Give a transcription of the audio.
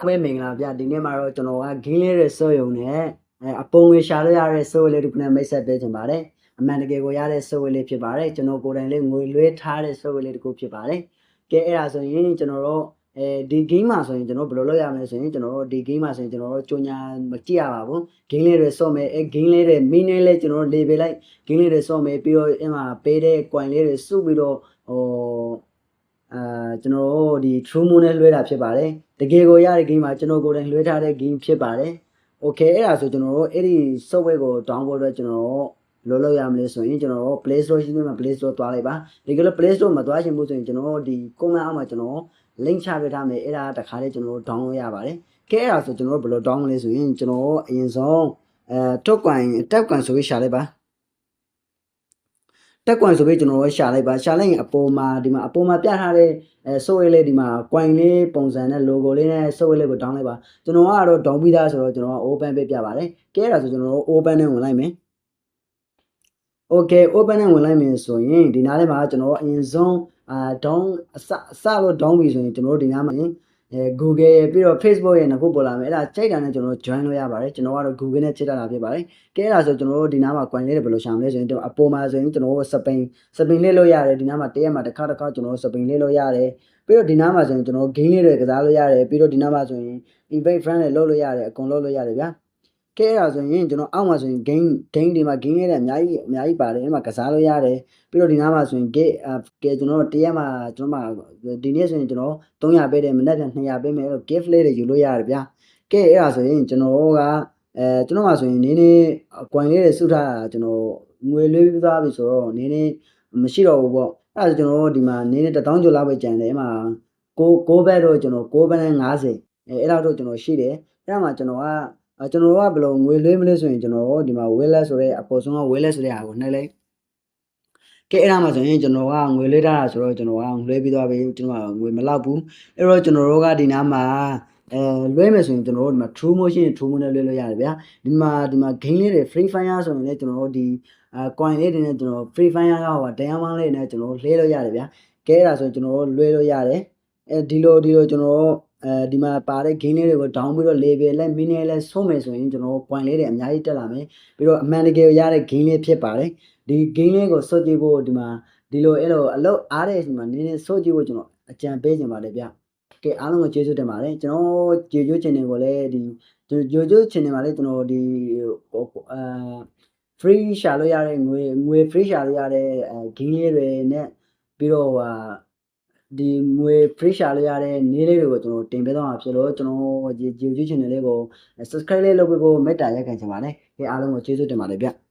ခွဲမင်္ဂလာဗျဒီနေ့မှာတော့ကျွန်တော်ကဂင်းလေးတွေစောရုံနဲ့အပုံငွေရှာလို့ရတဲ့စောဝေးလေးတစ်ခုနဲ့မိတ်ဆက်ပေးချင်ပါတယ်အမှန်တကယ်ကိုရတဲ့စောဝေးလေးဖြစ်ပါတယ်ကျွန်တော်ကိုယ်တိုင်လေးငွေလွှဲထားတဲ့စောဝေးလေးတစ်ခုဖြစ်ပါတယ်ကဲအဲ့ဒါဆိုရင်ကျွန်တော်တို့ဒီ game မှာဆိုရင်ကျွန်တော်ဘယ်လိုလုပ်ရမလဲဆိုရင်ကျွန်တော်တို့ဒီ game မှာဆိုရင်ကျွန်တော်တို့ကြိုညာမကြည့်ရပါဘူး game လေးတွေစော့မယ်game လေးတွေ mini လေးကျွန်တော်တို့ level လိုက် game လေးတွေစော့မယ်ပြီးတော့အဲ့မှာပေးတဲ့ coin လေးတွေစုပြီးတော့ကျွန်တော်တို့ဒီ true moon နဲ့လွှဲတာဖြစ်ပါတယ်တကယ်ကိုရတဲ့ game မှာကျွန်တော်ကိုယ်တိုင်လွှဲထားတဲ့ game ဖြစ်ပါတယ် okay အဲ့ဒါဆိုကျွန်တော်တို့အဲ့ဒီ software ကို download အတွက်ကျွန်တော်လောလုပ်ရမလဲဆိုရင်ကျွန်တော် Play Store ရှိနေမှာ Play Store သွားလိုက်ပါဒီကလေး Play Store မှာသွားချင်ဖို့ဆိုရင်ကျွန်တော်ဒီ comment အောက်မှာကျွန်တော် link ချပေးထားမယ်အဲ့ဒါတခါလေးကျွန်တော် download ရပါတယ်ကဲအဲ့ဒါဆိုကျွန်တော်ဘယ်လို download လဲဆိုရင်ကျွန်တော်အရင်ဆုံးtop coin ဆိုပြီးရှာလိုက်ပါတက်ကွန်ဆိုပြီးကျွန်တော်တို့ရှာလိုက်ပါရှာလိုက်ရင်အပေါ်မှာဒီမှာအပေါ်မှာပြထားတဲ့software လေးဒီမှာ coin လေးပုံစံနဲ့ logo လေးနဲ့ software လေးကို down လိုက်ပါကျွန်တော်ကတော့ down ပြီးသားဆိုတော့ကျွန်တော်က open ပေးပြပါတယ်ကဲအဲ့ဒါဆိုကျွန်တော်တို့ open နဲ့ဝင်လိုက်မယ် okay open နဲ့ဝင်လိုက်မယ်ဆိုရင်ဒီနားလေးမှာကျွန်တော်တို့အရင်ဆုံးdown အစလို့ down ပြီဆိုရင်ကျွန်တော်တို့ဒီနားမှာGoogle ရဲ့ပြီးတော့ Facebook ရဲ့နှစ်ခုပေါ်လာမယ်အဲ့ဒါကြိုက်တာနဲ့ကျွန်တော်တို့ join လုပ်ရပါတယ်ကျွန်တော်ကတော့ Google နဲ့ချိန်ထားတာဖြစ်ပါတယ်ကဲအဲ့ဒါဆိုကျွန်တော်တို့ဒီနားမှာ coin လေးတွေဘယ်လိုရှာမလဲဆိုရင်အပေါ်မှာဆိုရင်ကျွန်တော်တို့စပိန်လေးလို့ရတယ်ဒီနားမှာတရက်မှာတစ်ခါကျွန်တော်တို့စပိန်လေးလို့ရတယ်ပြီးတော့ဒီနားမှာဆိုရင်ကျွန်တော်တို့ game လေးတွေကစားလို့ရတယ်ပြီးတော့ဒီနားမှာဆိုရင် invite friend တွေလုပ်လို့ရတယ်အကုန်လုပ်လို့ရတယ်ဗျာကဲအဲ့ဒါဆိုရင်ကျွန်တော်အောက်မှာဆိုရင် game ဒီမှာ game လေးတွေအများကြီးပါတယ်အဲ့မှာကစားလို့ရတယ်ပြီးတော့ဒီနားမှာဆိုရင်ကဲကျွန်တော်တို့တရက်မှာကျွန်တော်ဒီနေ့ဆိုရင်ကျွန်တော်300ပေးတယ်မနေ့က200ပေးမယ်လို့ gift လေးတွေယူလို့ရတယ်ဗျာကဲအဲ့ဒါဆိုရင်ကျွန်တော်ကကျွန်တော်မှာဆိုရင်နည်းနည်း coin လေးတွေစုထားတာကျွန်တော်ငွေလွှဲပြီးသားပြီဆိုတော့နည်းနည်းမရှိတော့ဘူးပေါ့အဲ့ဒါဆိုကျွန်တော်ဒီမှာနည်းနည်း1000ကျော်လောက်ပဲကျန်တယ်အဲ့မှာ6ဘက်တော့ကျွန်တော်6ဘက်နဲ့50အဲ့လောက်တော့ကျွန်တော်ရှိတယ်အဲ့မှာကျွန်တော်ကဘယ်လိုငွေလွှဲမလဲဆိုရင်ကျွန်တော်ဒီမှာ wallet ဆိုတဲ့အပေါ်ဆုံးက wallet ဆိုတဲ့ဟာကိုနှိပ်လိုက်ကဲအဲ့ဒါမှဆိုရင်ကျွန်တော်ကငွေလွှဲထားတာဆိုတော့ကျွန်တော်ကလွှဲပြီးသွားပြီကျွန်တော်ကငွေမလောက်ဘူးအဲ့တော့ကျွန်တော်တို့ကဒီနားမှာလွှဲမယ်ဆိုရင်ကျွန်တော်တို့ဒီမှာ true motion နဲ့လွှဲလို့ရတယ်ဗျာဒီမှာ game လေးတွေ free fire ဆိုရင်လည်းကျွန်တော်တို့ဒီ coin လေးတွေနဲ့ကျွန်တော် free fire ကဟိုတရားမလေးနဲ့ကျွန်တော်လှဲလို့ရတယ်ဗျာကဲအဲ့ဒါဆိုကျွန်တော်တို့လွှဲလို့ရတယ်ဒီလိုကျွန်တော်ဒီမှာပါတဲ့ game လေးတွေကို down ပြီးတော့ level နဲ့ mini နဲ့ဆုံးမယ်ဆိုရင်ကျွန်တော် coin လေးတွေအများကြီးတက်လာမယ်ပြီးတော့အမှန်တကယ်ရတဲ့ game လေးဖြစ်ပါတယ်ဒီ game လေးကိုစော့ကြည့်ဖို့ဒီမှာဒီလိုအဲ့လိုအလုပ်အားတဲ့ဒီမှာနည်းနည်းစော့ကြည့်ဖို့ကျွန်တော်အကြံပေးချင်ပါတယ်ဗျကဲအားလုံးကိုကျေးဇူးတင်ပါတယ်ကျွန်တော်ဂျိုဂျို channel ကိုလည်းဒီဂျိုဂျို channel မှာလည်းကျွန်တော်ဒီfree ရှာလို့ရတဲ့ငွေ free ရှာလို့ရတဲ့game လေးတွေနဲ့ပြီးတော့ဒီငွေ free ရှာလို့ရတဲ့နည်းလေးတွေကိုကျွန်တော်တင်ပေးသွားမှာဖြစ်လို့ကျွန်တော်ဂျိုဂျို channel လေးကို subscribe လေးလုပ်ပေးဖို့မေတ္တာရပ်ခံချင်ပါတယ်ကဲအားလုံးကိုကျေးဇူးတင်ပါတယ်ဗျ